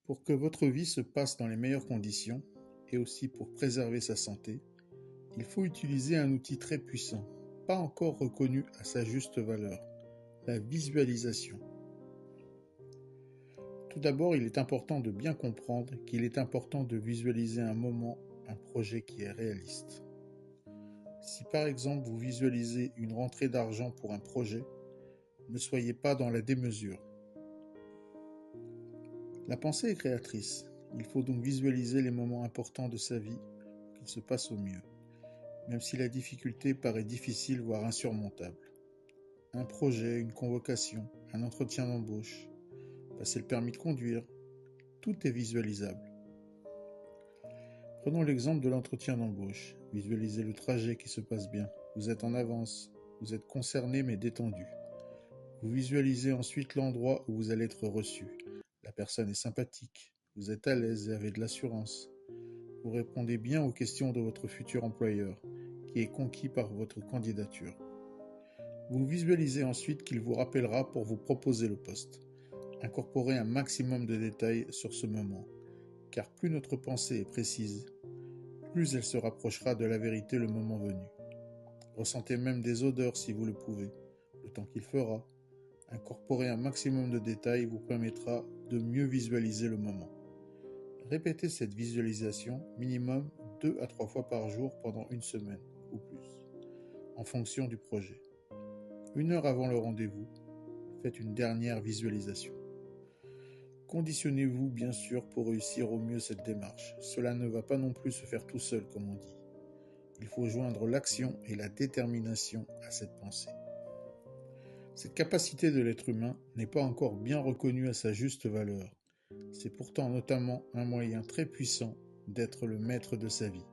Pour que votre vie se passe dans les meilleures conditions, et aussi pour préserver sa santé, il faut utiliser un outil très puissant, pas encore reconnu à sa juste valeur, la visualisation. Tout d'abord, il est important de bien comprendre qu'il est important de visualiser un moment, un projet qui est réaliste. Si par exemple vous visualisez une rentrée d'argent pour un projet, ne soyez pas dans la démesure. La pensée est créatrice. Il faut donc visualiser les moments importants de sa vie pour qu'ils se passent au mieux, même si la difficulté paraît difficile voire insurmontable. Un projet, une convocation, un entretien d'embauche, passer le permis de conduire, tout est visualisable. Prenons l'exemple de l'entretien d'embauche. Visualisez le trajet qui se passe bien. Vous êtes en avance, vous êtes concerné mais détendu. Vous visualisez ensuite l'endroit où vous allez être reçu. La personne est sympathique, vous êtes à l'aise et avez de l'assurance. Vous répondez bien aux questions de votre futur employeur, qui est conquis par votre candidature. Vous visualisez ensuite qu'il vous rappellera pour vous proposer le poste. Incorporez un maximum de détails sur ce moment, car plus notre pensée est précise, plus elle se rapprochera de la vérité le moment venu. Ressentez même des odeurs si vous le pouvez, le temps qu'il fera. Incorporer un maximum de détails vous permettra de mieux visualiser le moment. Répétez cette visualisation minimum 2 à 3 fois par jour pendant une semaine ou plus, en fonction du projet. 1 heure avant le rendez-vous, faites une dernière visualisation. Conditionnez-vous bien sûr pour réussir au mieux cette démarche. Cela ne va pas non plus se faire tout seul comme on dit. Il faut joindre l'action et la détermination à cette pensée. Cette capacité de l'être humain n'est pas encore bien reconnue à sa juste valeur. C'est pourtant notamment un moyen très puissant d'être le maître de sa vie.